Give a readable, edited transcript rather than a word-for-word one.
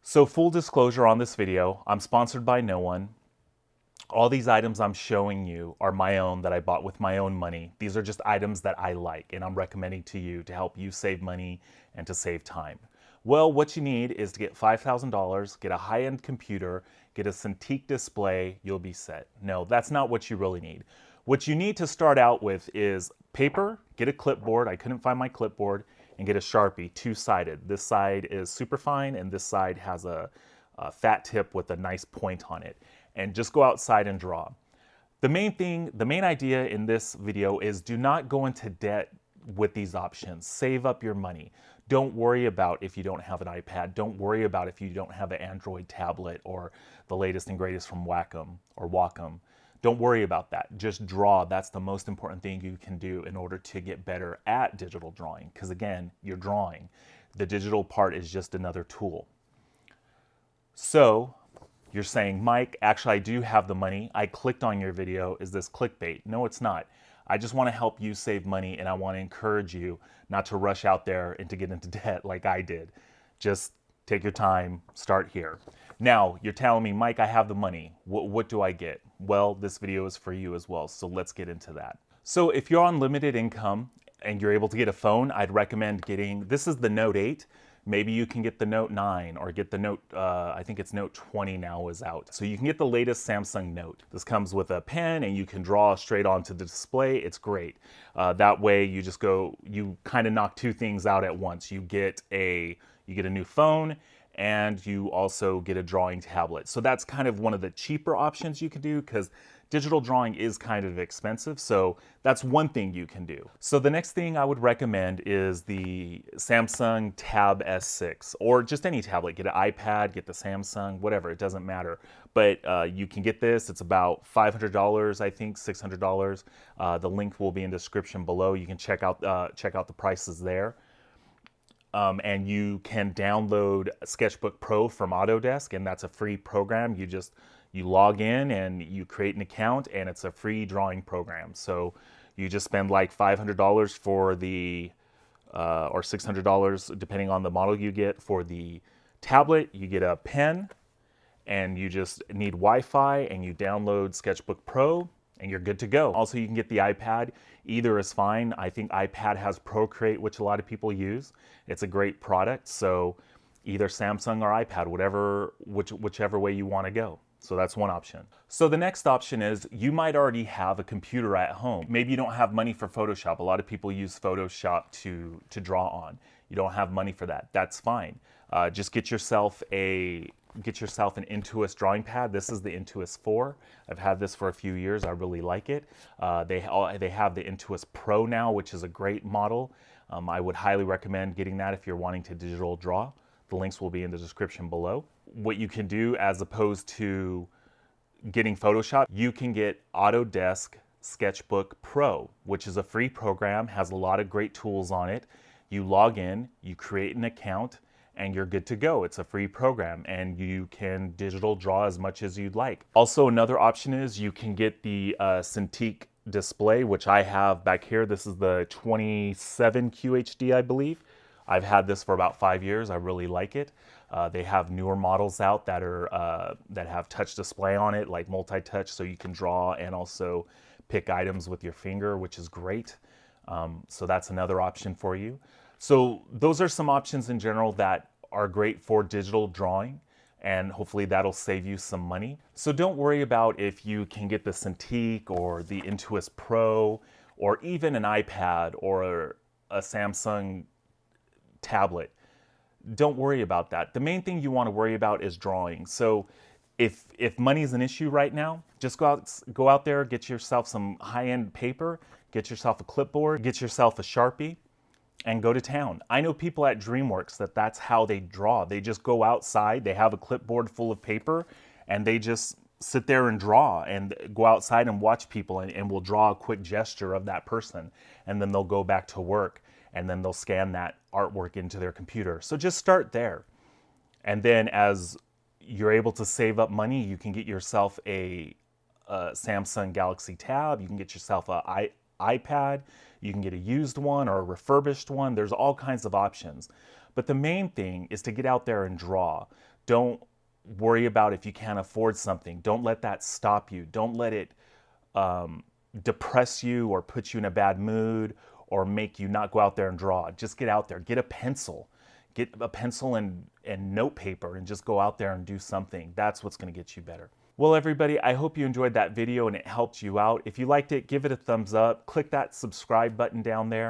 So full disclosure on this video, I'm sponsored by no one. All these items I'm showing you are my own that I bought with my own money. These are just items that I like and I'm recommending to you to help you save money and to save time. Well, what you need is to get $5,000, get a high-end computer, get a Cintiq display, you'll be set. No, that's not what you really need. What you need to start out with is paper, get a clipboard. I couldn't find my clipboard, and get a Sharpie, two-sided. This side is superfine and this side has a fat tip with a nice point on it. And just go outside and draw. The main idea in this video is do not go into debt with these options. Save up your money. Don't worry about if you don't have an iPad. Don't worry about if you don't have an Android tablet or the latest and greatest from Wacom or Wacom. Don't worry about that. Just draw. That's the most important thing you can do in order to get better at digital drawing. Because again, you're drawing. The digital part is just another tool. So you're saying, Mike, actually I do have the money. I clicked on your video. Is this clickbait? No, it's not. I just want to help you save money and I want to encourage you not to rush out there and to get into debt like I did. Just take your time, start here. Now, you're telling me, Mike, I have the money. What do I get? Well, this video is for you as well, so let's get into that. So if you're on limited income and you're able to get a phone, I'd recommend getting, this is the Note 8. Maybe you can get the Note 9 or get the Note, I think it's Note 20 now is out. So you can get the latest Samsung Note. This comes with a pen and you can draw straight onto the display. It's great. That way you just go, you kind of knock two things out at once. You get a new phone and you also get a drawing tablet. So that's kind of one of the cheaper options you can do because digital drawing is kind of expensive. So that's one thing you can do. So the next thing I would recommend is the Samsung Tab S6 or just any tablet. Get an iPad, get the Samsung, whatever, it doesn't matter. But you can get this. It's about $500, I think, $600. The link will be in the description below. You can check out the prices there. And you can download Sketchbook Pro from Autodesk, and that's a free program. You log in and you create an account, and it's a free drawing program. So you just spend like $500 for the, or $600 depending on the model you get for the tablet. You get a pen, and you just need Wi-Fi, and you download Sketchbook Pro, and you're good to go. Also, you can get the iPad. Either is fine. I think iPad has Procreate, which a lot of people use. It's a great product. So either Samsung or iPad, whichever way you want to go. So that's one option. So the next option is you might already have a computer at home. Maybe you don't have money for Photoshop. A lot of people use Photoshop to draw on. You don't have money for that. That's fine. Just get yourself an Intuos drawing pad. This is the Intuos 4. I've had this for a few years. I really like it. They have the Intuos Pro now, which is a great model. I would highly recommend getting that if you're wanting to digital draw. The links will be in the description below. What you can do as opposed to getting Photoshop, you can get Autodesk Sketchbook Pro, which is a free program, has a lot of great tools on it. You log in, you create an account, and you're good to go. It's a free program and you can digital draw as much as you'd like. Also, another option is you can get the Cintiq display, which I have back here. This is the 27 QHD, I believe. I've had this for about 5 years. I really like it. They have newer models out that have touch display on it, like multi-touch, so you can draw and also pick items with your finger, which is great. So that's another option for you. So those are some options in general that are great for digital drawing, and hopefully that'll save you some money. So don't worry about if you can get the Cintiq or the Intuos Pro or even an iPad or a Samsung tablet. Don't worry about that. The main thing you want to worry about is drawing. So if money is an issue right now, just go out there, get yourself some high-end paper, get yourself a clipboard, get yourself a Sharpie, and go to town. I know people at DreamWorks that's how they draw. They just go outside, they have a clipboard full of paper, and they just sit there and draw and go outside and watch people and will draw a quick gesture of that person. And then they'll go back to work and then they'll scan that artwork into their computer. So just start there. And then as you're able to save up money, you can get yourself a Samsung Galaxy Tab, you can get yourself an iPad, you can get a used one or a refurbished one. There's all kinds of options. But the main thing is to get out there and draw. Don't worry about if you can't afford something. Don't let that stop you. Don't let it depress you or put you in a bad mood or make you not go out there and draw. Just get out there. Get a pencil. Get a pencil and note paper and just go out there and do something. That's what's going to get you better. Well, everybody, I hope you enjoyed that video and it helped you out. If you liked it, give it a thumbs up. Click that subscribe button down there.